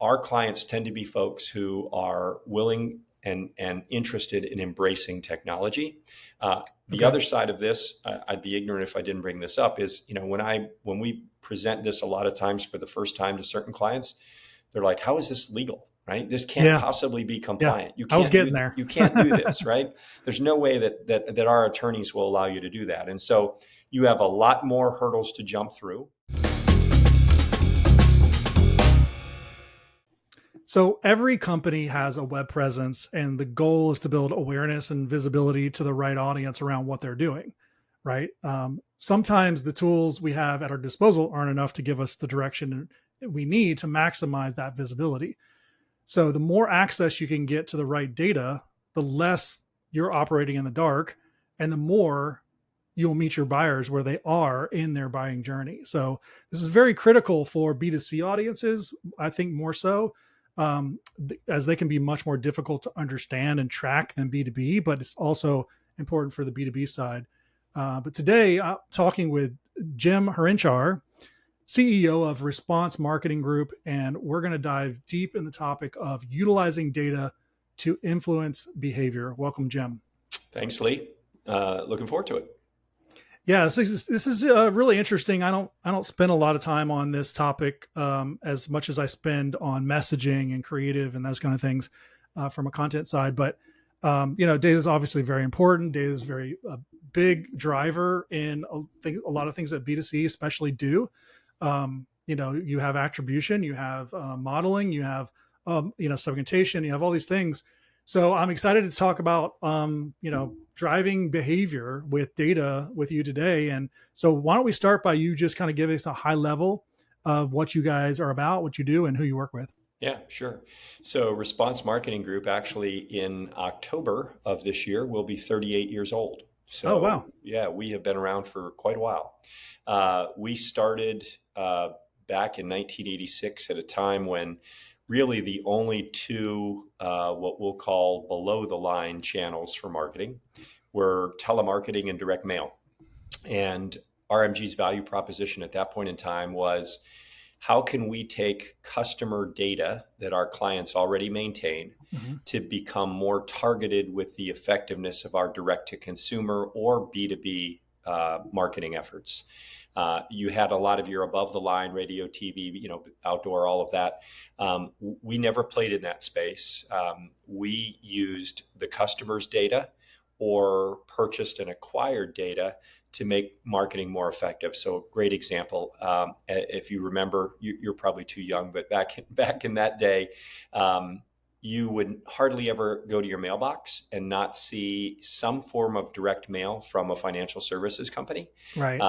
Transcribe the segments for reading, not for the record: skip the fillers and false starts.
our clients tend to be folks who are willing and interested in embracing technology. The other side of this, I'd be ignorant if I didn't bring this up, is, when we present this a lot of times for the first time to certain clients, they're like, how is this legal? Right? This can't possibly be compliant. Yeah. I was getting there. You can't do this, right? There's no way that our attorneys will allow you to do that. And so you have a lot more hurdles to jump through. So every company has a web presence, and the goal is to build awareness and visibility to the right audience around what they're doing, right? Sometimes the tools we have at our disposal aren't enough to give us the direction we need to maximize that visibility. So the more access you can get to the right data, the less you're operating in the dark, and the more you'll meet your buyers where they are in their buying journey. So this is very critical for B2C audiences, I think more so, as they can be much more difficult to understand and track than B2B, but it's also important for the B2B side. But today I'm talking with Jim Harenchar, CEO of Response Marketing Group, and we're going to dive deep in the topic of utilizing data to influence behavior. Welcome, Jim. Thanks, Lee. Looking forward to it. Yeah, this is really interesting. I don't spend a lot of time on this topic as much as I spend on messaging and creative and those kind of things from a content side. But data is obviously very important. Data is very big driver in a lot of things that B2C especially do. You have attribution, you have modeling, you have segmentation, you have all these things. So I'm excited to talk about, driving behavior with data with you today. And so why don't we start by you just kind of giving us a high level of what you guys are about, what you do, and who you work with. Yeah, sure. So Response Marketing Group actually in October of this year will be 38 years old. So, oh, wow. Yeah, we have been around for quite a while. We started back in 1986 at a time when really the only two, what we'll call below the line channels for marketing were telemarketing and direct mail. And RMG's value proposition at that point in time was, how can we take customer data that our clients already maintain to become more targeted with the effectiveness of our direct to consumer or B2B marketing efforts? You had a lot of your above the line radio, TV, outdoor, all of that. We never played in that space. We used the customer's data or purchased and acquired data to make marketing more effective. So great example. If you remember, you're probably too young, but back in that day, you would hardly ever go to your mailbox and not see some form of direct mail from a financial services company. Right.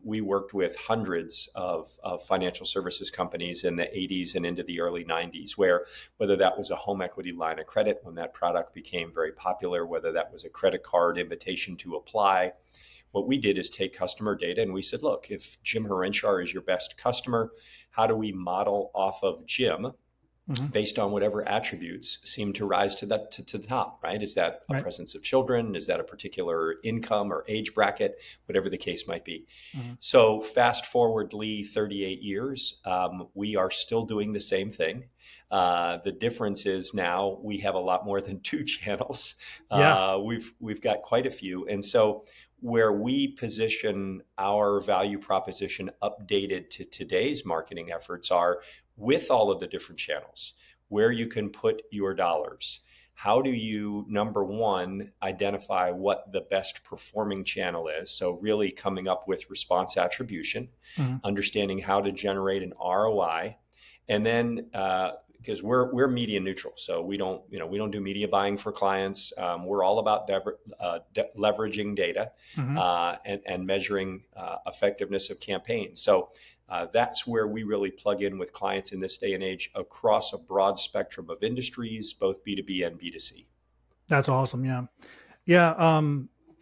We worked with hundreds of financial services companies in the 80s and into the early 90s, whether that was a home equity line of credit when that product became very popular, whether that was a credit card invitation to apply. What we did is take customer data and we said, look, if Jim Harenchar is your best customer, how do we model off of Jim based on whatever attributes seem to rise to the top, right? Is that a presence of children? Is that a particular income or age bracket? Whatever the case might be. So fast forward, Lee, 38 years, we are still doing the same thing. The difference is now we have a lot more than two channels. We've got quite a few. And so where we position our value proposition updated to today's marketing efforts are with all of the different channels, where you can put your dollars. How do you, number one, identify what the best performing channel is? So really coming up with response attribution, understanding how to generate an ROI, and then because we're media neutral, so we don't do media buying for clients. We're all about leveraging data and measuring effectiveness of campaigns. So that's where we really plug in with clients in this day and age across a broad spectrum of industries, both B2B and B2C. That's awesome. Yeah. Yeah.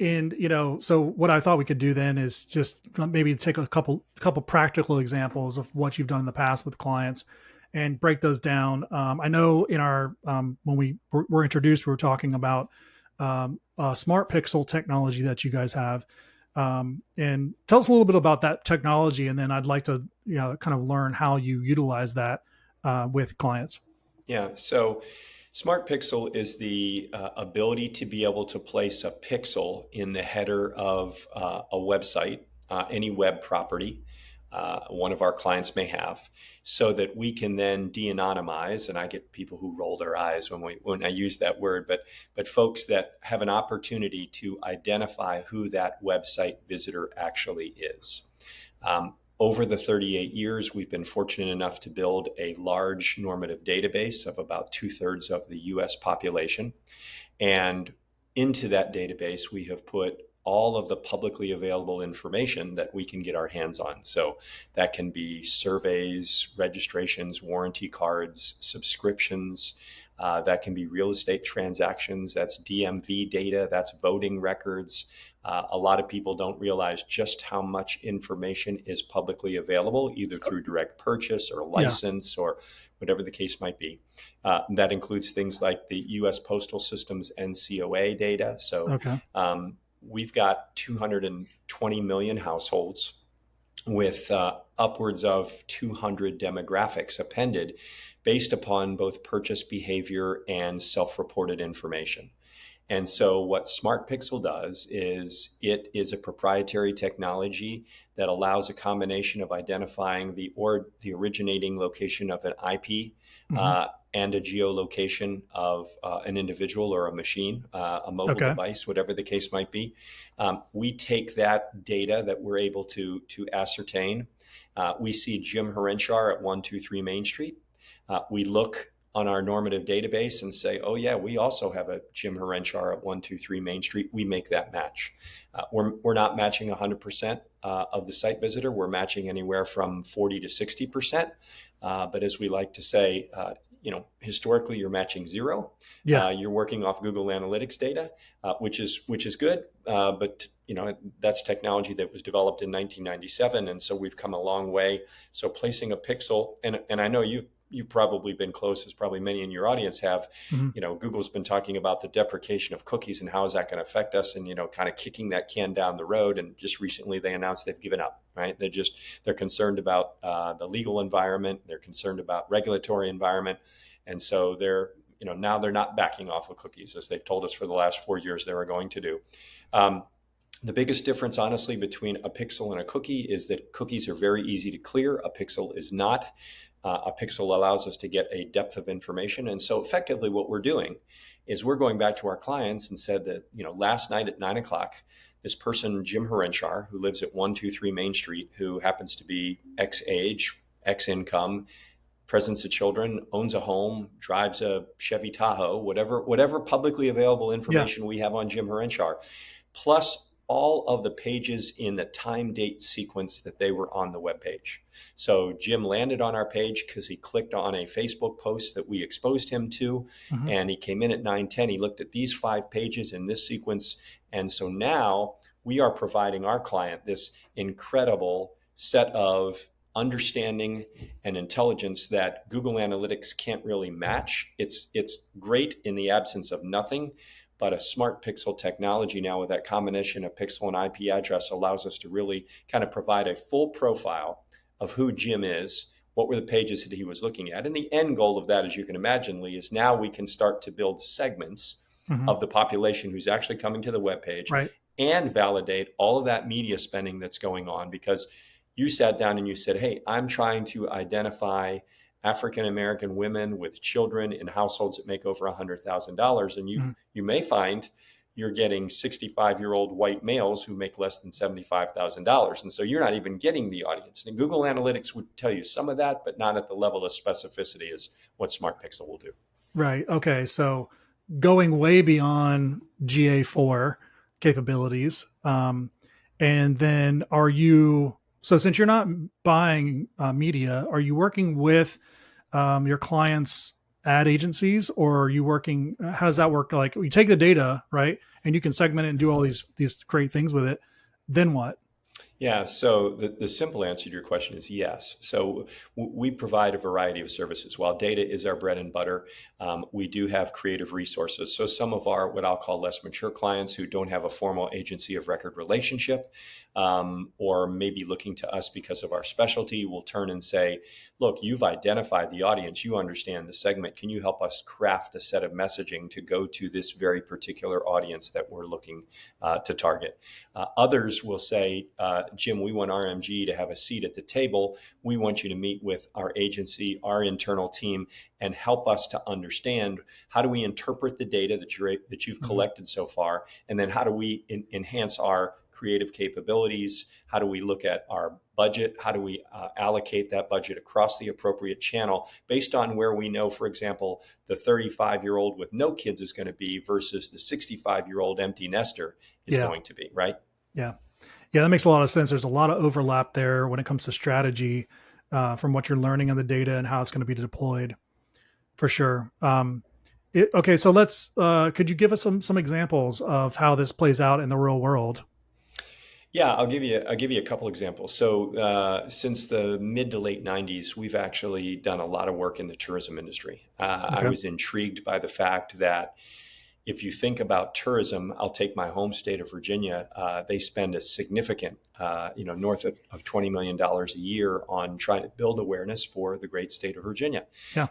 And, so what I thought we could do then is just maybe take a couple practical examples of what you've done in the past with clients and break those down. I know in our, when we were introduced, we were talking about smart pixel technology that you guys have. And tell us a little bit about that technology. And then I'd like to, kind of learn how you utilize that with clients? Yeah. So Smart Pixel is the ability to be able to place a pixel in the header of a website, any web property one of our clients may have, so that we can then de-anonymize. And I get people who roll their eyes when I use that word, but folks that have an opportunity to identify who that website visitor actually is. Over the 38 years, we've been fortunate enough to build a large normative database of about 2/3 of the US population. And into that database, we have put all of the publicly available information that we can get our hands on. So that can be surveys, registrations, warranty cards, subscriptions. That can be real estate transactions. That's DMV data. That's voting records. A lot of people don't realize just how much information is publicly available, either through direct purchase or license or whatever the case might be. That includes things like the U.S. Postal System's NCOA data. So we've got 220 million households with upwards of 200 demographics appended based upon both purchase behavior and self-reported information. And so what Smart Pixel does is it is a proprietary technology that allows a combination of identifying the originating location of an IP and a geolocation of an individual or a machine, a mobile device, whatever the case might be. We take that data that we're able to ascertain. We see Jim Harenchar at 123 Main Street. We look on our normative database and say, oh yeah, we also have a Jim Harenchar at 123 Main Street. We make that match. We're not matching 100% of the site visitor. We're matching anywhere from 40 to 60%. But as we like to say, historically you're matching zero. You're working off Google Analytics data, which is good. But that's technology that was developed in 1997, and so we've come a long way. So placing a pixel, and I know you've probably been close, as probably many in your audience have. Google's been talking about the deprecation of cookies and how is that going to affect us, and kind of kicking that can down the road. And just recently they announced they've given up. Right? They're concerned about the legal environment. They're concerned about regulatory environment, and so now they're not backing off of cookies, as they've told us for the last 4 years they were going to do. The biggest difference, honestly, between a pixel and a cookie is that cookies are very easy to clear. A pixel is not. A pixel allows us to get a depth of information. And so effectively what we're doing is we're going back to our clients and said that, last night at 9 o'clock, this person, Jim Harenchar, who lives at 123 Main Street, who happens to be X age, X income, presence of children, owns a home, drives a Chevy Tahoe, whatever publicly available information we have on Jim Harenchar, plus all of the pages in the time date sequence that they were on the web page. So Jim landed on our page because he clicked on a Facebook post that we exposed him to, and he came in at 9:10. He looked at these 5 pages in this sequence. And so now we are providing our client this incredible set of understanding and intelligence that Google Analytics can't really match. It's great in the absence of nothing. But a Smart Pixel technology now with that combination of pixel and IP address allows us to really kind of provide a full profile of who Jim is, what were the pages that he was looking at. And the end goal of that, as you can imagine, Lee, is now we can start to build segments of the population who's actually coming to the webpage and validate all of that media spending that's going on. Because you sat down and you said, hey, I'm trying to identify African-American women with children in households that make over $100,000. And you may find you're getting 65-year-old white males who make less than $75,000. And so you're not even getting the audience. And Google Analytics would tell you some of that, but not at the level of specificity as what Smart Pixel will do. Right. Okay. So going way beyond GA4 capabilities. And then so since you're not buying media, are you working with your clients' ad agencies, or are you working, how does that work? Like, you take the data, right, and you can segment it and do all these great things with it. Then what? Yeah, so the simple answer to your question is yes. So we provide a variety of services. While data is our bread and butter, we do have creative resources. So some of our what I'll call less mature clients who don't have a formal agency of record relationship, or maybe looking to us because of our specialty, will turn and say, look, you've identified the audience, you understand the segment. Can you help us craft a set of messaging to go to this very particular audience that we're looking to target? Others will say, Jim, we want RMG to have a seat at the table. We want you to meet with our agency, our internal team, and help us to understand how do we interpret the data that you've collected so far, and then how do we enhance our creative capabilities? How do we look at our budget? How do we allocate that budget across the appropriate channel based on where we know, for example, the 35-year-old with no kids is going to be versus the 65-year-old empty nester is Yeah. going to be, right? Yeah. Yeah, that makes a lot of sense. There's a lot of overlap there when it comes to strategy, from what you're learning on the data and how it's going to be deployed, for sure. Okay, so let's. Could you give us some examples of how this plays out in the real world? Yeah, I'll give you a couple examples. So since the mid to late '90s, we've actually done a lot of work in the tourism industry. I Okay. was intrigued by the fact that if you think about tourism, I'll take my home state of Virginia. They spend a significant, north of $20 million a year on trying to build awareness for the great state of Virginia, Yeah.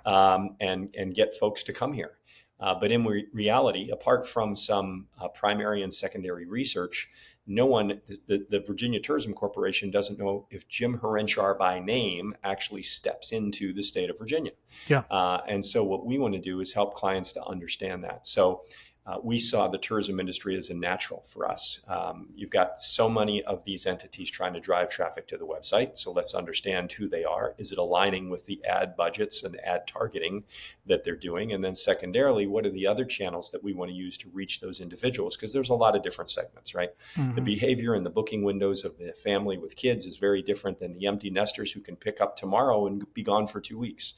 and get folks to come here. But in reality, apart from some primary and secondary research, no one, the Virginia Tourism Corporation doesn't know if Jim Harenchar by name actually steps into the state of Virginia. Yeah. And so what we want to do is help clients to understand that. So we saw the tourism industry as a natural for us. You've got so many of these entities trying to drive traffic to the website. So let's understand who they are. Is it aligning with the ad budgets and ad targeting that they're doing? And then secondarily, what are the other channels that we want to use to reach those individuals? Because there's a lot of different segments, right? The Hmm. behavior and the booking windows of the family with kids is very different than the empty nesters who can pick up tomorrow and be gone for 2 weeks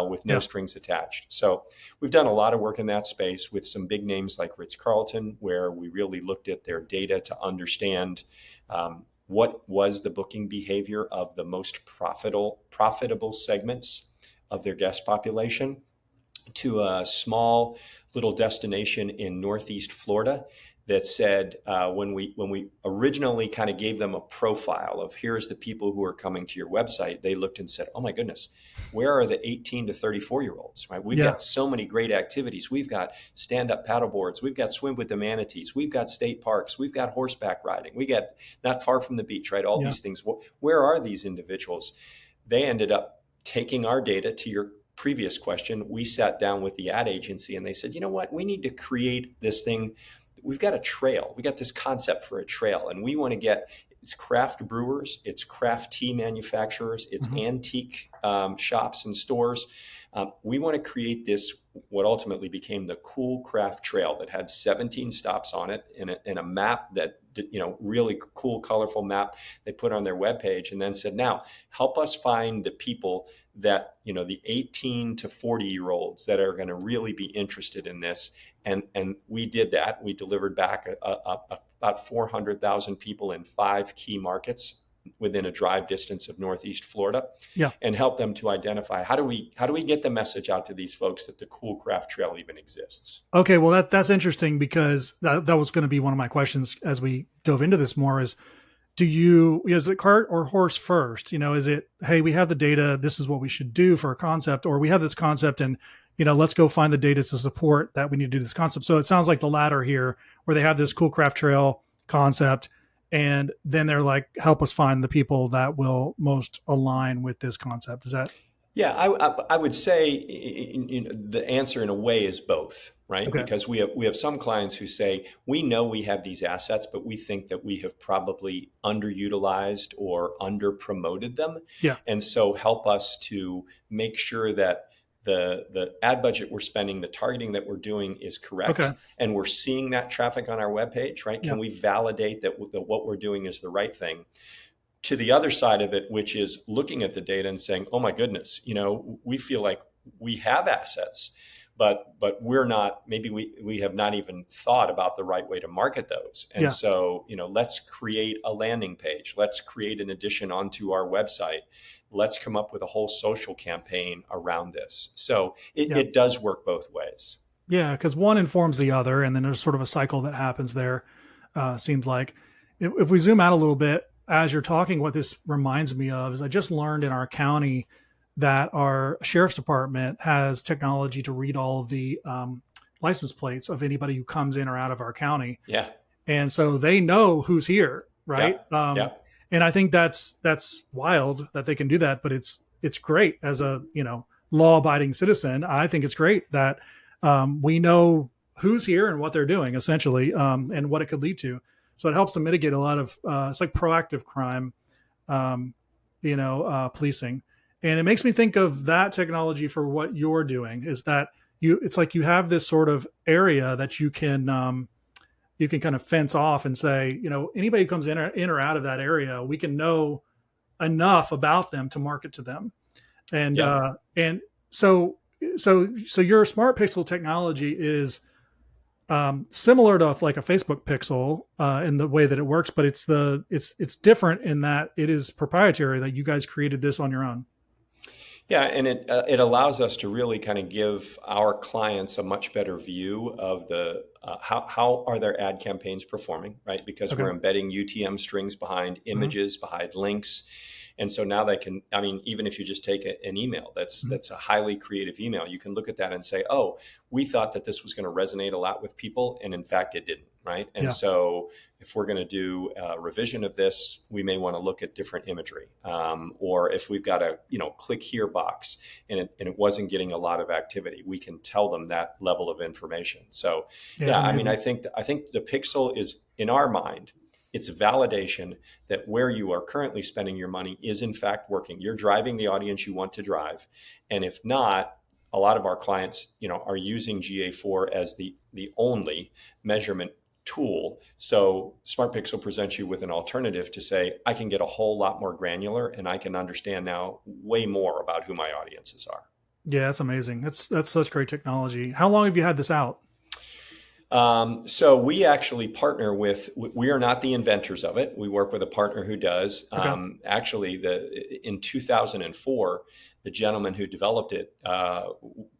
with no Yeah. strings attached. So we've done a lot of work in that space with some big names like Ritz-Carlton, where we really looked at their data to understand what was the booking behavior of the most profitable segments of their guest population, to a small little destination in Northeast Florida that said, when we originally kind of gave them a profile of here's the people who are coming to your website, they looked and said, oh my goodness, where are the 18 to 34-year-olds? Right? We've Yeah. got so many great activities. We've got stand-up paddle boards. We've got swim with the manatees. We've got state parks. We've got horseback riding. We got not far from the beach, right? All Yeah. these things. Where are these individuals? They ended up taking our data. To your previous question, we sat down with the ad agency and they said, you know what, we need to create this thing. We've got a trail. We got this concept for a trail, and we want to get it's craft brewers, it's craft tea manufacturers, it's Hmm. antique shops and stores. We want to create this, what ultimately became the Cool Craft Trail that had 17 stops on it and a map that, really cool, colorful map they put on their webpage, and then said, now help us find the people that, the 18 to 40-year-olds that are going to really be interested in this. And we did that. We delivered back about 400,000 people in 5 key markets within a drive distance of Northeast Florida, Yeah. and help them to identify how do we get the message out to these folks that the Cool Craft Trail even exists. Okay. Well, that's interesting because that was going to be one of my questions as we dove into this more is, is it cart or horse first? Is it, hey, we have the data, this is what we should do for a concept, or we have this concept and, let's go find the data to support that we need to do this concept. So it sounds like the latter here, where they have this Cool Craft Trail concept, and then they're like, help us find the people that will most align with this concept. Is that Yeah, I would say the answer in a way is both, right? okay? Because we have some clients who say we know we have these assets, but we think that we have probably underutilized or under promoted them, Yeah. and so help us to make sure that the ad budget we're spending, the targeting that we're doing is correct, Okay. and we're seeing that traffic on our webpage, right? Yeah. Can we validate that what we're doing is the right thing? To the other side of it, which is looking at the data and saying, oh my goodness, we feel like we have assets. but we're not, maybe we have not even thought about the right way to market those. And Yeah. so, let's create a landing page. Let's create an addition onto our website. Let's come up with a whole social campaign around this. So Yeah. it does work both ways. Yeah. Because one informs the other, and then there's sort of a cycle that happens there. Seems like if we zoom out a little bit, as you're talking, what this reminds me of is I just learned in our county that our sheriff's department has technology to read all of the license plates of anybody who comes in or out of our county, Yeah. and so they know who's here, Yeah. right? Yeah. And I think that's wild that they can do that, but it's great as a law abiding citizen. I think it's great that we know who's here and what they're doing essentially, and what it could lead to. So it helps to mitigate a lot of it's like proactive crime, um, policing. And it makes me think of that technology for what you're doing is that it's like you have this sort of area that you can kind of fence off and say, anybody who comes in or out of that area, we can know enough about them to market to them. And, Yeah. and so your smart pixel technology is, similar to like a Facebook pixel, in the way that it works, but it's different in that it is proprietary, that you guys created this on your own. Yeah, and it allows us to really kind of give our clients a much better view of the how are their ad campaigns performing, right? Because Okay. we're embedding UTM strings behind Mhm. images, behind links, and so now they can. I mean, even if you just take an email Mhm. that's a highly creative email, you can look at that and say, oh, we thought that this was going to resonate a lot with people, and in fact, it didn't, right? And Yeah. so if we're going to do a revision of this, we may want to look at different imagery. Or if we've got a click here box and it wasn't getting a lot of activity, we can tell them that level of information. So Yeah. It's yeah, I mean, amazing. I think the pixel is, in our mind, it's validation that where you are currently spending your money is in fact working. You're driving the audience you want to drive, and if not, a lot of our clients, are using GA4 as the only measurement tool. So Smart Pixel presents you with an alternative to say, I can get a whole lot more granular and I can understand now way more about who my audiences are. Yeah. That's amazing. That's such great technology. How long have you had this out? So we actually partner with. We are not the inventors of it. We work with a partner who does. Okay. Actually, in 2004, the gentleman who developed it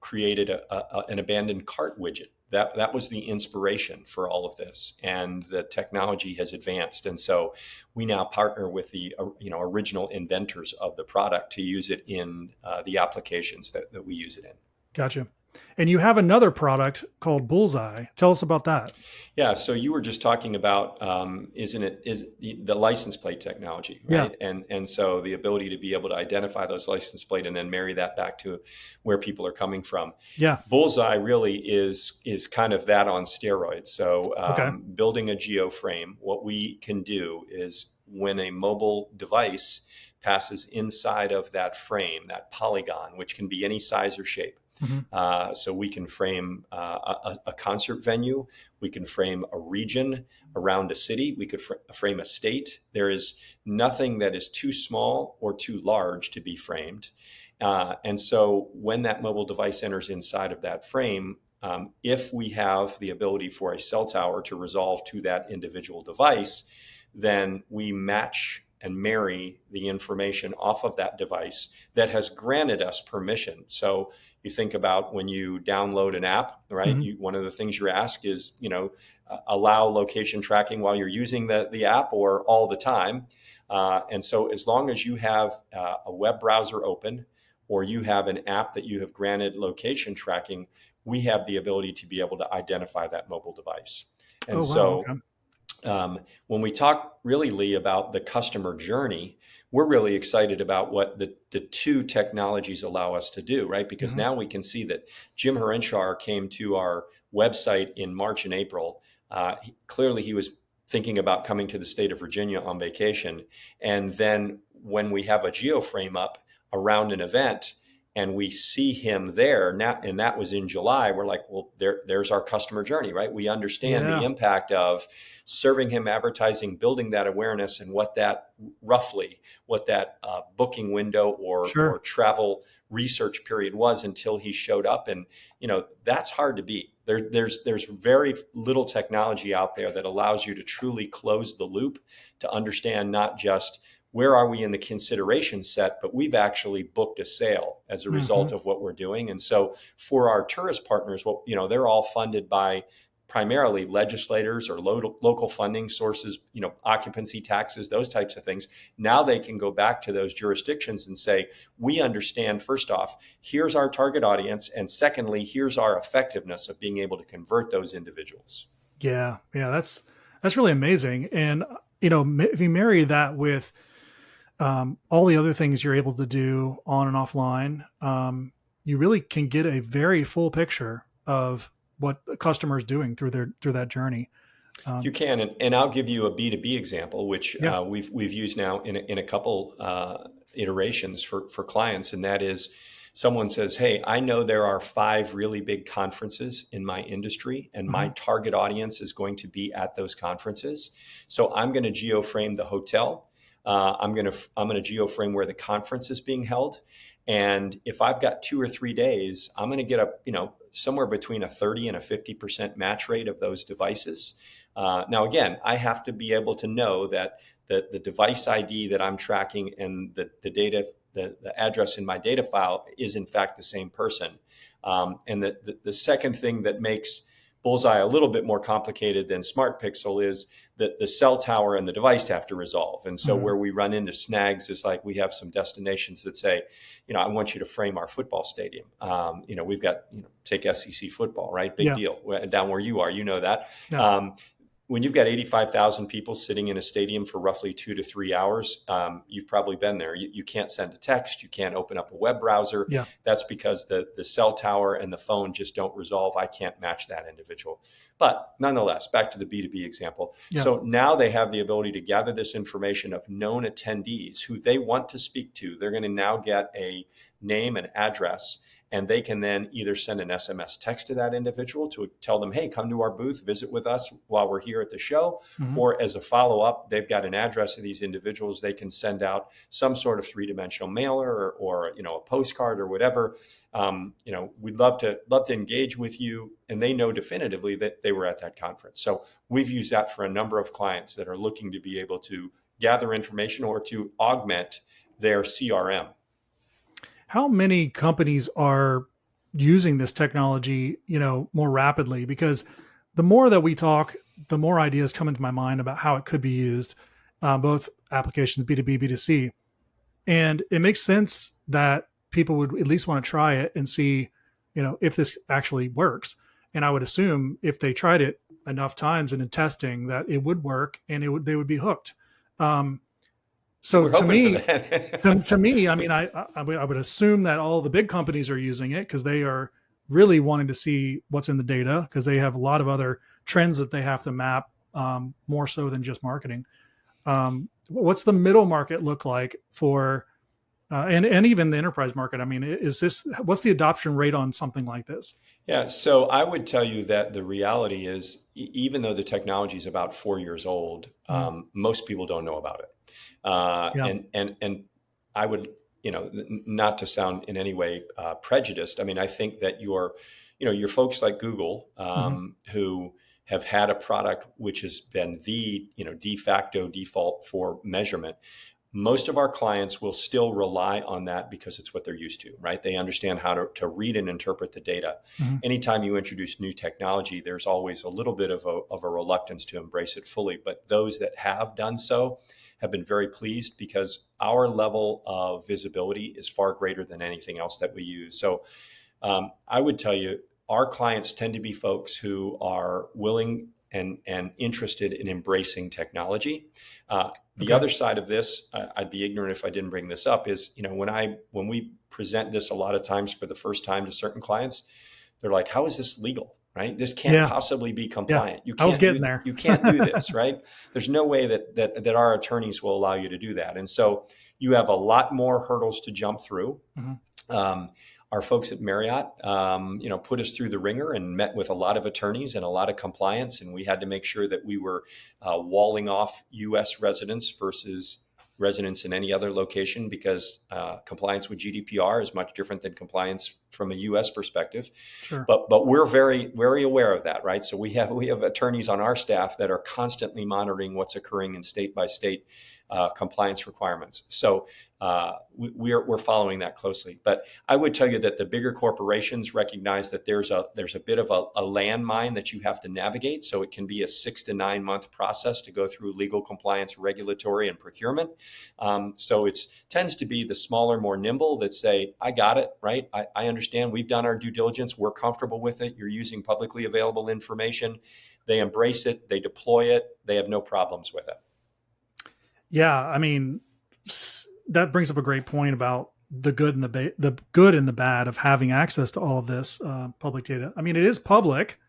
created an abandoned cart widget. That was the inspiration for all of this, and the technology has advanced, and so we now partner with the original inventors of the product to use it in the applications that we use it in. Gotcha. And you have another product called Bullseye. Tell us about that. Yeah, so you were just talking about, isn't it, is the license plate technology, Yeah. right? And so the ability to be able to identify those license plate and then marry that back to where people are coming from. Yeah. Bullseye really is kind of that on steroids. So Okay. building a geo frame, what we can do is when a mobile device passes inside of that frame, that polygon, which can be any size or shape. Mhm. So we can frame a concert venue. We can frame a region around a city. We could frame a state. There is nothing that is too small or too large to be framed. And so when that mobile device enters inside of that frame, if we have the ability for a cell tower to resolve to that individual device, then we match and marry the information off of that device that has granted us permission. So you think about when you download an app, right? Mhm. One of the things you're asked is, allow location tracking while you're using the app or all the time. And so as long as you have a web browser open or you have an app that you have granted location tracking, we have the ability to be able to identify that mobile device. And Oh wow. so Okay. when we talk really, Lee, about the customer journey, we're really excited about what the two technologies allow us to do, right? Because Mhm. now we can see that Jim Harenchar came to our website in March and April. Clearly, he was thinking about coming to the state of Virginia on vacation. And then when we have a geoframe up around an event, and we see him there now, and that was in July, we're like, well, there's our customer journey, right? We understand the Yeah. impact of serving him advertising, building that awareness, and what that roughly what that booking window or Sure. travel research period was until he showed up. And, that's hard to beat. There's very little technology out there that allows you to truly close the loop, to understand not just where are we in the consideration set, but we've actually booked a sale as a result of what we're doing. And so for our tourist partners, they're all funded by primarily legislators or local funding sources, occupancy taxes, those types of things. Now they can go back to those jurisdictions and say, we understand, first off, here's our target audience. And secondly, here's our effectiveness of being able to convert those individuals. Yeah. That's really amazing. And, if you marry that with all the other things you're able to do on and offline, you really can get a very full picture of what the customer is doing through that journey. You can, and I'll give you a B2B example, which we've used now in a couple iterations for clients, and that is, someone says, "Hey, I know there are 5 really big conferences in my industry, and my target audience is going to be at those conferences. So I'm going to geoframe the hotel. I'm going to geoframe where the conference is being held." And if I've got 2 or 3 days, I'm going to get somewhere between a 30 and a 50% match rate of those devices. Now, again, I have to be able to know that the device ID that I'm tracking and the data, the address in my data file is in fact the same person. And the second thing that makes Bullseye a little bit more complicated than Smart Pixel is that the cell tower and the device have to resolve. And so where we run into snags is like, we have some destinations that say, I want you to frame our football stadium. We've got, take SEC football, right? Big deal down where you are, that. Yeah. When you've got 85,000 people sitting in a stadium for roughly 2 to 3 hours, you've probably been there. You can't send a text. You can't open up a web browser. Yeah. That's because the cell tower and the phone just don't resolve. I can't match that individual. But nonetheless, back to the B2B example. Yeah. So now they have the ability to gather this information of known attendees who they want to speak to. They're going to now get a name and address, and they can then either send an SMS text to that individual to tell them, "Hey, come to our booth, visit with us while we're here at the show." Or as a follow-up, they've got an address of these individuals. They can send out some sort of 3-dimensional mailer or a postcard or whatever. We'd love to engage with you. And they know definitively that they were at that conference. So we've used that for a number of clients that are looking to be able to gather information or to augment their CRM. How many companies are using this technology, more rapidly? Because the more that we talk, the more ideas come into my mind about how it could be used, both applications, B2B, B2C. And it makes sense that people would at least want to try it and see, if this actually works. And I would assume if they tried it enough times and in testing that it would work and they would be hooked. So to me, I mean, I would assume that all the big companies are using it because they are really wanting to see what's in the data, because they have a lot of other trends that they have to map, more so than just marketing. What's the middle market look like for, and even the enterprise market? I mean, what's the adoption rate on something like this? Yeah, so I would tell you that the reality is, even though the technology is about 4 years old, most people don't know about it. And I would, not to sound in any way prejudiced. I mean, I think that your folks like Google, who have had a product which has been the, de facto default for measurement. Most of our clients will still rely on that because it's what they're used to, right? They understand how to read and interpret the data. Anytime you introduce new technology, there's always a little bit of a reluctance to embrace it fully. But those that have done so have been very pleased, because our level of visibility is far greater than anything else that we use. So I would tell you, our clients tend to be folks who are willing and interested in embracing technology. The other side of this, I'd be ignorant if I didn't bring this up, is, when we present this a lot of times for the first time to certain clients, they're like, "How is this legal?" Right? This can't possibly be compliant. You can't, I was getting there. You can't do this, right? There's no way that our attorneys will allow you to do that. And so you have a lot more hurdles to jump through. Our folks at Marriott, put us through the ringer and met with a lot of attorneys and a lot of compliance. And we had to make sure that we were walling off U.S. residents versus residents in any other location, because compliance with GDPR is much different than compliance from a U.S. perspective. Sure. But we're very, very aware of that, right? So we have attorneys on our staff that are constantly monitoring what's occurring in state by state compliance requirements. So we're following that closely. But I would tell you that the bigger corporations recognize that there's a bit of a landmine that you have to navigate. So it can be a 6 to 9 month process to go through legal compliance, regulatory, and procurement. So it tends to be the smaller, more nimble that say, I got it, right? I understand. We've done our due diligence. We're comfortable with it. You're using publicly available information. They embrace it. They deploy it. They have no problems with it. Yeah, I mean, that brings up a great point about the good and the good and the bad of having access to all of this public data. I mean, it is public,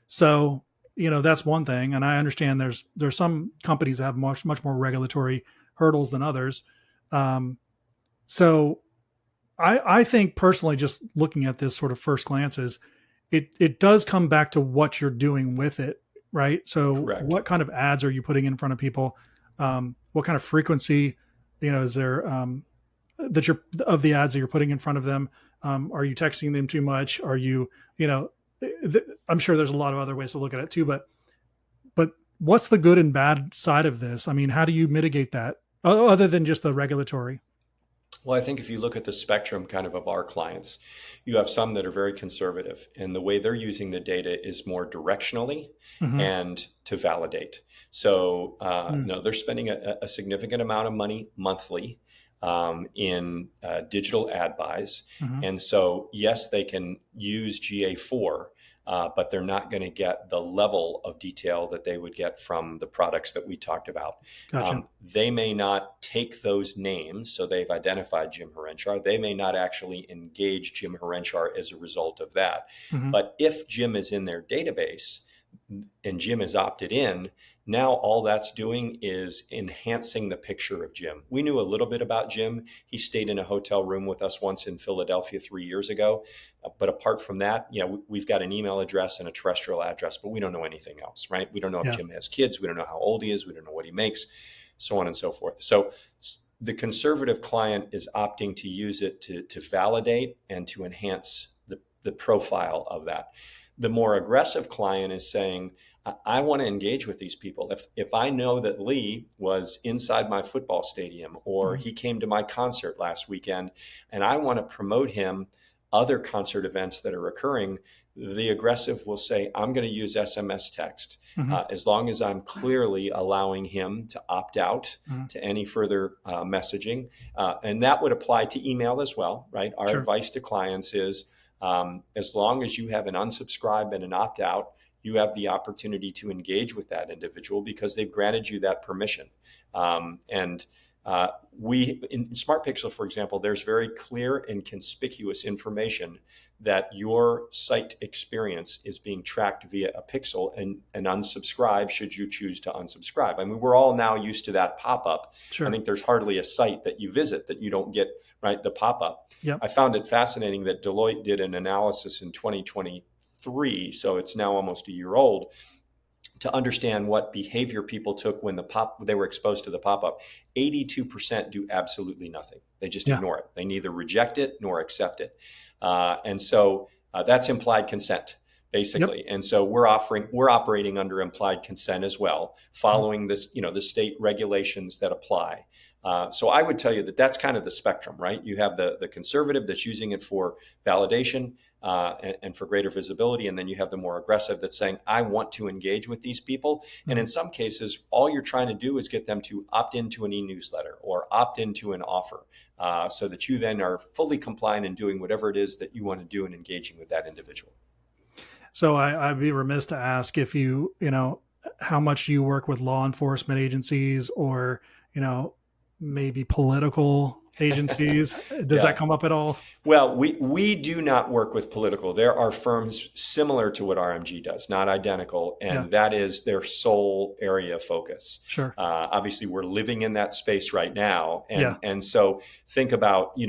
so that's one thing. And I understand there's some companies that have much more regulatory hurdles than others. So I think personally, just looking at this sort of first glances, it does come back to what you're doing with it, right? So Correct. What kind of ads are you putting in front of people? What kind of frequency, is there that you're of the ads that you're putting in front of them? Are you texting them too much? Are you, I'm sure there's a lot of other ways to look at it too, but what's the good and bad side of this? I mean, how do you mitigate that other than just the regulatory? Well, I think if you look at the spectrum kind of our clients, you have some that are very conservative, and the way they're using the data is more directionally and to validate. So, they're spending a significant amount of money monthly in digital ad buys. And so, yes, they can use GA4, but they're not going to get the level of detail that they would get from the products that we talked about. Gotcha. They may not take those names, so they've identified Jim Harenchar. They may not actually engage Jim Harenchar as a result of that. But if Jim is in their database and Jim is opted in, now all that's doing is enhancing the picture of Jim. We knew a little bit about Jim. He stayed in a hotel room with us once in Philadelphia 3 years ago. But apart from that, we've got an email address and a terrestrial address, but we don't know anything else, right? We don't know if Jim has kids. We don't know how old he is. We don't know what he makes, so on and so forth. So the conservative client is opting to use it to validate and to enhance the profile of that. The more aggressive client is saying, I want to engage with these people. If I know that Lee was inside my football stadium or he came to my concert last weekend and I want to promote him other concert events that are occurring, the aggressive will say, I'm going to use SMS text as long as I'm clearly allowing him to opt out to any further messaging. And that would apply to email as well, right? Our advice to clients is as long as you have an unsubscribe and an opt out, you have the opportunity to engage with that individual because they've granted you that permission. We in Smart Pixel, for example, there's very clear and conspicuous information that your site experience is being tracked via a pixel and unsubscribe should you choose to unsubscribe. I mean, we're all now used to that pop-up. I think there's hardly a site that you visit that you don't get the pop-up. I found it fascinating that Deloitte did an analysis in 2023, so it's now almost a year old, to understand what behavior people took when they were exposed to the pop-up. 82% do absolutely nothing. They just ignore it. They neither reject it nor accept it. And so that's implied consent, basically. And so we're operating under implied consent as well, following this, the state regulations that apply. So I would tell you that that's kind of the spectrum, right? You have the conservative that's using it for validation and for greater visibility. And then you have the more aggressive that's saying, I want to engage with these people. And in some cases, all you're trying to do is get them to opt into an e-newsletter or opt into an offer so that you then are fully compliant in doing whatever it is that you want to do and engaging with that individual. So I'd be remiss to ask if how much do you work with law enforcement agencies or, maybe political agencies? Does that come up at all? Well, we do not work with political. There are firms similar to what RMG does, not identical, and that is their sole area of focus. Sure. Obviously, we're living in that space right now, and so think about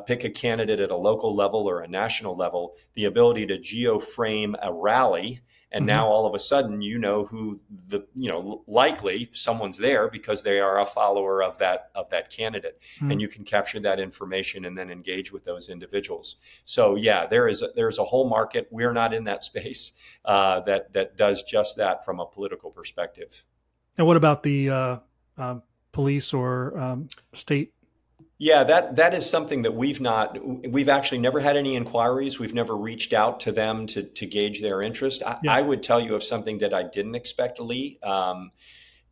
pick a candidate at a local level or a national level, the ability to geoframe a rally. And Mm-hmm. now all of a sudden, you know who likely someone's there because they are a follower of that candidate, Mm-hmm. and you can capture that information and then engage with those individuals. So yeah, there's a whole market. We're not in that space that does just that from a political perspective. And what about the police or state? Yeah, that is something that we've actually never had any inquiries. We've never reached out to them to gauge their interest. Yeah. I would tell you of something that I didn't expect, Lee,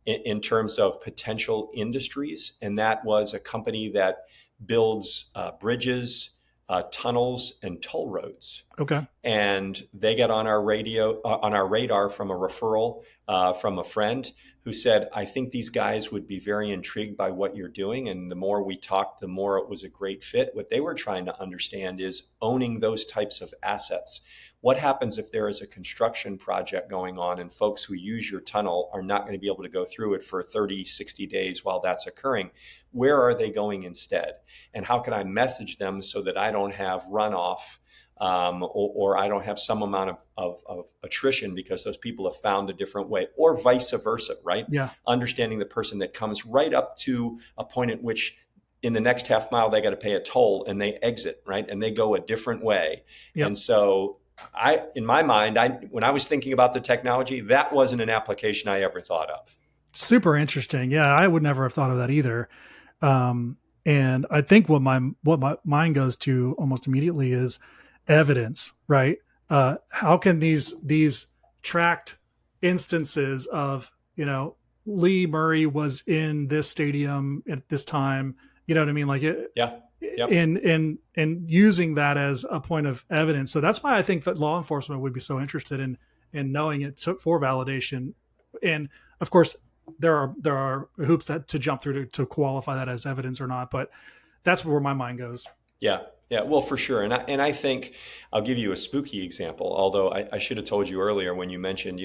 in terms of potential industries, and that was a company that builds bridges, tunnels, and toll roads. Okay. And they got on our radar from a referral from a friend who said, I think these guys would be very intrigued by what you're doing. And the more we talked, the more it was a great fit. What they were trying to understand is owning those types of assets. What happens if there is a construction project going on and folks who use your tunnel are not going to be able to go through it for 30, 60 days while that's occurring? Where are they going instead? And how can I message them so that I don't have runoff, or I don't have some amount of attrition because those people have found a different way, or vice versa, right? Yeah. Understanding the person that comes right up to a point at which in the next half mile, they got to pay a toll and they exit, right? And they go a different way. Yep. And so in my mind, when I was thinking about the technology, that wasn't an application I ever thought of. Super interesting. Yeah, I would never have thought of that either. And I think what my mind goes to almost immediately is evidence, right? How can these tracked instances of, Lee Murray was in this stadium at this time, you know what I mean? Like it, Yeah. Yep. and using that as a point of evidence. So that's why I think that law enforcement would be so interested in knowing it for validation. And of course, there are hoops to jump through to qualify that as evidence or not. But that's where my mind goes. Yeah. Yeah, well, for sure. And I think I'll give you a spooky example, although I should have told you earlier when you mentioned,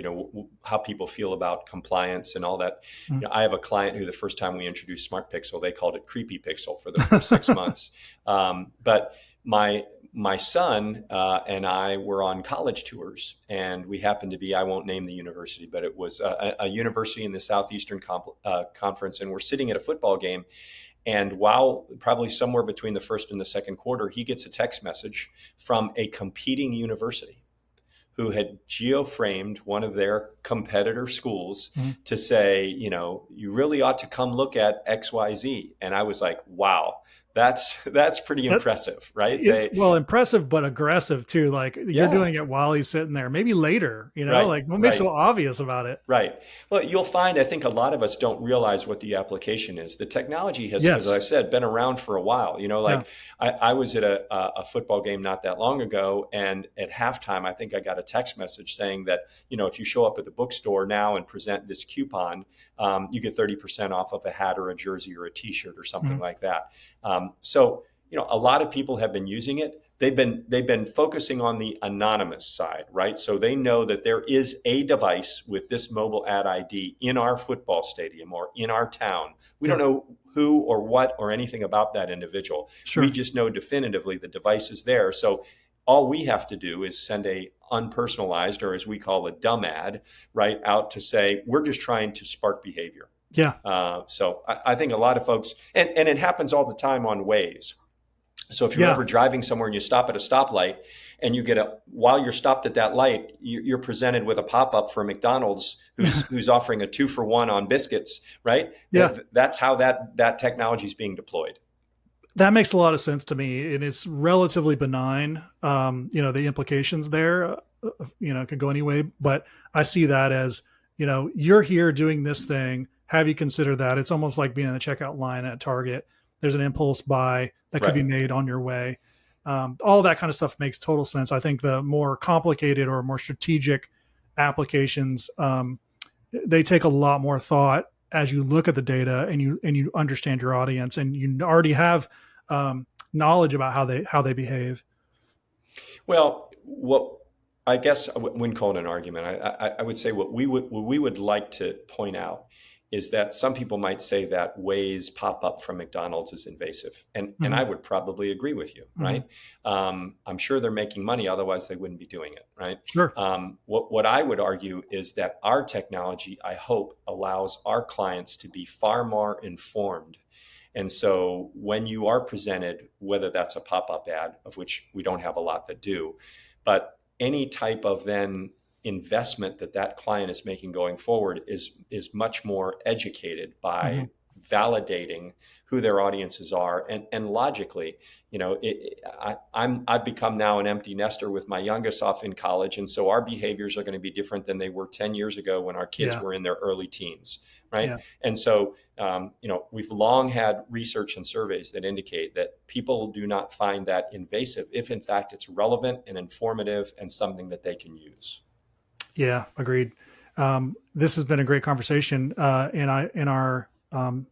how people feel about compliance and all that. Mm. I have a client who the first time we introduced Smart Pixel, they called it Creepy Pixel for the first 6 months. But my son and I were on college tours, and we happened to be, I won't name the university, but it was a university in the Southeastern Conference, and we're sitting at a football game. And while probably somewhere between the first and the second quarter, he gets a text message from a competing university who had geoframed one of their competitor schools to say, you really ought to come look at XYZ. And I was like, wow, that's pretty impressive, right? Impressive, but aggressive too. Like you're doing it while he's sitting there, maybe later, Right, like don't be so obvious about it. Right. Well, you'll find, I think a lot of us don't realize what the application is. The technology has, Yes. as I said, been around for a while. I was at a football game not that long ago, and at halftime, I think I got a text message saying that, if you show up at the bookstore now and present this coupon, you get 30% off of a hat or a jersey or a t-shirt or something like that. So, a lot of people have been using it. They've been focusing on the anonymous side, right? So they know that there is a device with this mobile ad ID in our football stadium or in our town. We don't know who or what or anything about that individual. Sure. We just know definitively the device is there. So all we have to do is send a unpersonalized, or as we call a dumb ad, right, out to say, we're just trying to spark behavior. Yeah. So I think a lot of folks, and it happens all the time on Waze. So if you're ever driving somewhere and you stop at a stoplight and you while you're stopped at that light, you're presented with a pop-up for McDonald's who's offering a 2-for-1 on biscuits, right? Yeah. That's how that technology is being deployed. That makes a lot of sense to me, and it's relatively benign. The implications there, could go any way, but I see that as, you're here doing this thing. Have you considered that? It's almost like being in the checkout line at Target. There's an impulse buy that could be made on your way. All that kind of stuff makes total sense. I think the more complicated or more strategic applications, they take a lot more thought as you look at the data and you understand your audience and you already have knowledge about how they behave. Well, I guess I wouldn't call it an argument. I would say what we would like to point out is that some people might say that Waze pop-up from McDonald's is invasive. And I Mm-hmm. would probably agree with you, Mm-hmm. right? I'm sure they're making money, otherwise they wouldn't be doing it, right? Sure. What I would argue is that our technology, I hope, allows our clients to be far more informed. And so when you are presented, whether that's a pop-up ad, of which we don't have a lot that do, but any type of then investment that that client is making going forward is much more educated Mm-hmm. by validating who their audiences are, and logically, I've become now an empty nester with my youngest off in college, and so our behaviors are going to be different than they were 10 years ago when our kids Yeah. were in their early teens, right? Yeah. And so we've long had research and surveys that indicate that people do not find that invasive if in fact it's relevant and informative and something that they can use. Yeah. Agreed. This has been a great conversation. In our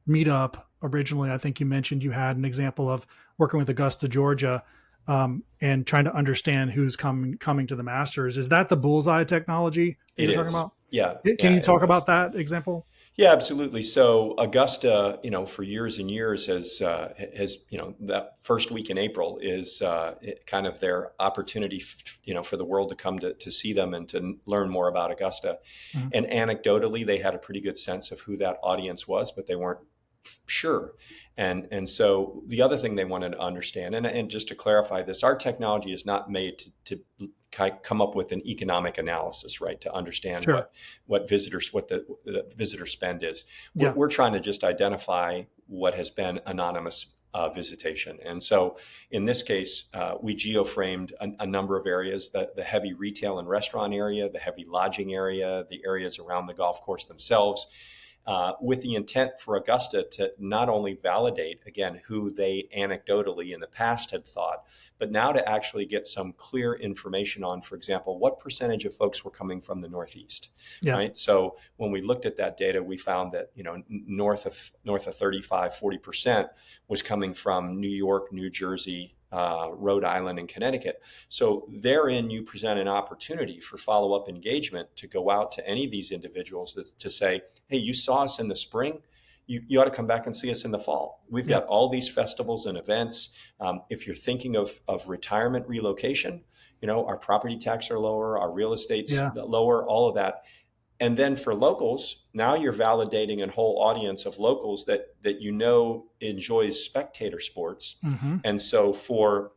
meetup originally, I think you mentioned you had an example of working with Augusta, Georgia, and trying to understand who's coming to the Masters. Is that the bullseye technology that It you're talking is. about? Yeah, Can yeah, you it talk was. about that example? Yeah, absolutely. So Augusta, for years and years has that first week in April is kind of their opportunity, for the world to come to see them and to learn more about Augusta. Mhm. And anecdotally, they had a pretty good sense of who that audience was, but they weren't sure. And so the other thing they wanted to understand, and just to clarify this, our technology is not made to come up with an economic analysis, right? To understand Sure. what the visitor spend is. Yeah. We're trying to just identify what has been anonymous visitation. And so in this case, we geoframed a number of areas, the heavy retail and restaurant area, the heavy lodging area, the areas around the golf course themselves, with the intent for Augusta to not only validate, again, who they anecdotally in the past had thought, but now to actually get some clear information on, for example, what percentage of folks were coming from the Northeast, Yeah. right? So when we looked at that data, we found that, north of 35, 40% was coming from New York, New Jersey, Rhode Island, and Connecticut. So therein, you present an opportunity for follow-up engagement to go out to any of these individuals to say, hey, you saw us in the spring. You ought to come back and see us in the fall. We've got all these festivals and events. If you're thinking of retirement relocation, our property tax are lower, our real estate's lower, all of that. And then for locals, now you're validating a whole audience of locals that enjoys spectator sports. Mm-hmm. And so for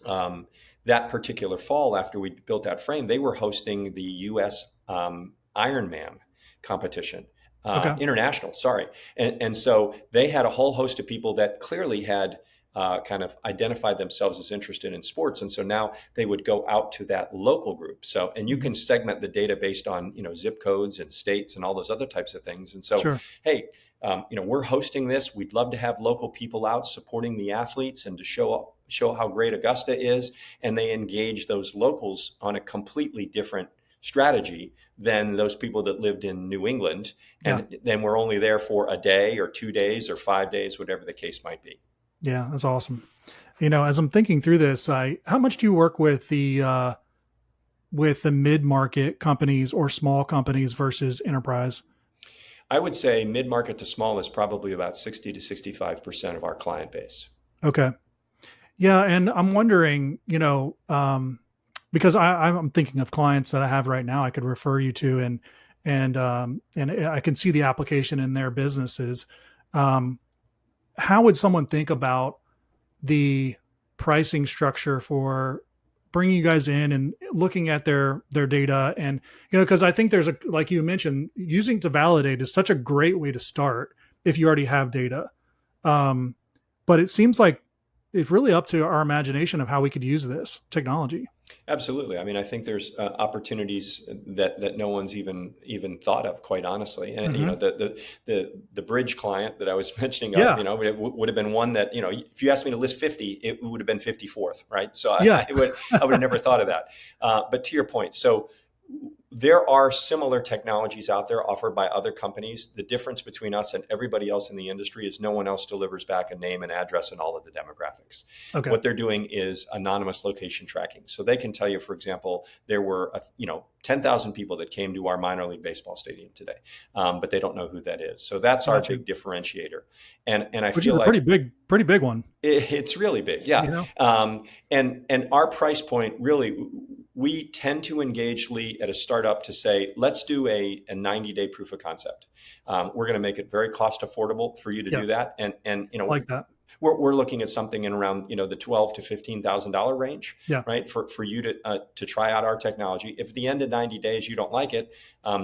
that particular fall, after we built that frame, they were hosting the U.S. Ironman competition. International, sorry. And so they had a whole host of people that clearly had kind of identified themselves as interested in sports. And so now they would go out to that local group. So, and you can segment the data based on, zip codes and states and all those other types of things. And so, Sure. hey, we're hosting this. We'd love to have local people out supporting the athletes and to show how great Augusta is. And they engage those locals on a completely different strategy than those people that lived in New England. And then we're only there for a day or 2 days or 5 days, whatever the case might be. Yeah, that's awesome. As I'm thinking through this, how much do you work with the mid-market companies or small companies versus enterprise? I would say mid-market to small is probably about 60 to 65% of our client base. Okay. Yeah, and I'm wondering, because I'm thinking of clients that I have right now I could refer you to, and I can see the application in their businesses. How would someone think about the pricing structure for bringing you guys in and looking at their data? And because I think there's like you mentioned, using to validate is such a great way to start if you already have data. But it seems like it's really up to our imagination of how we could use this technology. Absolutely. I mean, I think there's opportunities that no one's even thought of, quite honestly. And the bridge client that I was mentioning, it would have been one that if you asked me to list 50, it would have been 54th, right? So I would have never thought of that. But to your point, so there are similar technologies out there offered by other companies. The difference between us and everybody else in the industry is no one else delivers back a name and address and all of the demographics. Okay. What they're doing is anonymous location tracking. So they can tell you, for example, there were 10,000 people that came to our minor league baseball stadium today, but they don't know who that is. So that's our Gotcha. big differentiator. And I Which is feel a like pretty big one. it's really big, yeah. You know? And our price point really, we tend to engage, Lee, at a startup to say, let's do a 90-day proof of concept. We're going to make it very cost affordable for you to Yeah. do that. And Like that. we're looking at something in around the $12,000 to $15,000 range, Yeah. right? For you to try out our technology. If at the end of 90 days you don't like it,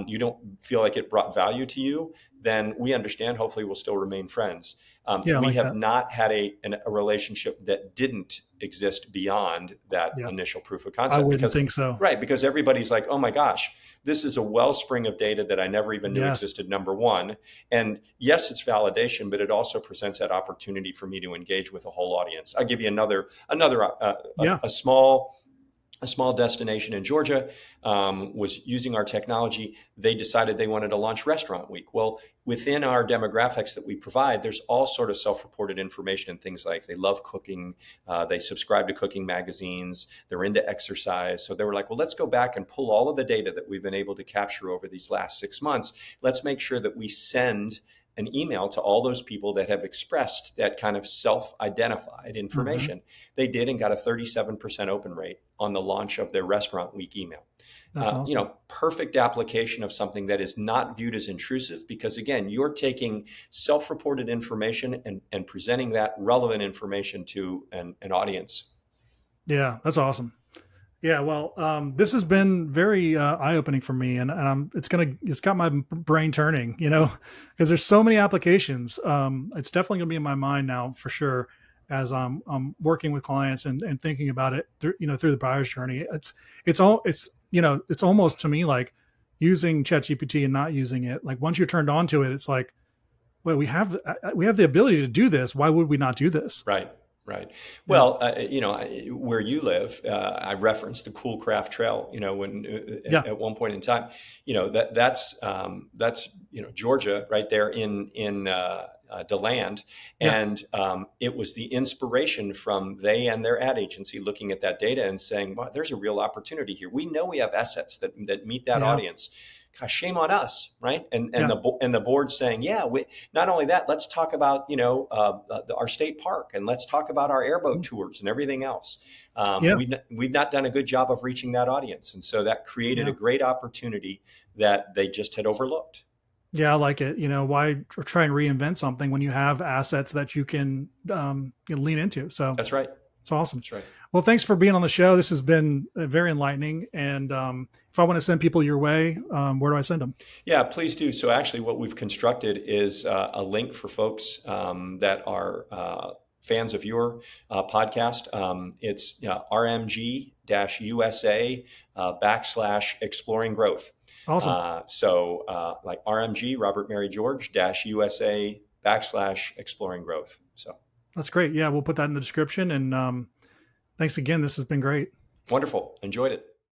you don't feel like it brought value to you, then we understand. Hopefully, we'll still remain friends. Yeah. I We like have that. not had a relationship that didn't exist beyond that Yeah. initial proof of I concept. wouldn't think so. Right, because everybody's like, oh my gosh, this is a wellspring of data that I never even knew Yes. existed, number one. And yes, it's validation, but it also presents that opportunity for me to engage with a whole audience. I'll give you another Yeah. a small destination in Georgia was using our technology. They decided they wanted to launch Restaurant Week. Well, within our demographics that we provide, there's all sort of self-reported information and things like they love cooking, they subscribe to cooking magazines, they're into exercise. So they were like, well, let's go back and pull all of the data that we've been able to capture over these last 6 months. Let's make sure that we send an email to all those people that have expressed that kind of self-identified information. Mm-hmm. They did and got a 37% open rate on the launch of their Restaurant Week email. That's awesome. Perfect application of something that is not viewed as intrusive, because again, you're taking self-reported information and presenting that relevant information to an audience. Yeah. That's awesome. Yeah, well, this has been very eye-opening for me, and it's got my brain turning, because there's so many applications. It's definitely going to be in my mind now for sure as I'm working with clients and thinking about it through the buyer's journey. It's almost to me like using ChatGPT and not using it. Like once you're turned on to it, it's like, well, we have the ability to do this. Why would we not do this? Right. Right. Yeah. Well, where you live, I referenced the Cool Craft Trail. When Yeah. at one point in time, that's Georgia right there in DeLand, Yeah. and it was the inspiration from they and their ad agency looking at that data and saying, "Wow, there's a real opportunity here. We know we have assets that meet that Yeah. audience. Gosh, shame on us, right?" And Yeah. the board saying, "Yeah, not only that, let's talk about our state park, and let's talk about our airboat tours and everything else." Yeah. We've not done a good job of reaching that audience, and so that created Yeah. a great opportunity that they just had overlooked. Yeah, I like it. Why try and reinvent something when you have assets that you can lean into? So That's right. it's awesome. That's right. Well, thanks for being on the show. This has been very enlightening. And if I want to send people your way, where do I send them? Yeah, please do. So actually, what we've constructed is a link for folks that are fans of your podcast. It's RMG-USA /exploring growth. Awesome. So like RMG, Robert Mary George -USA /exploring growth. So That's great. Yeah, we'll put that in the description. And thanks again. This has been great. wonderful. Enjoyed it.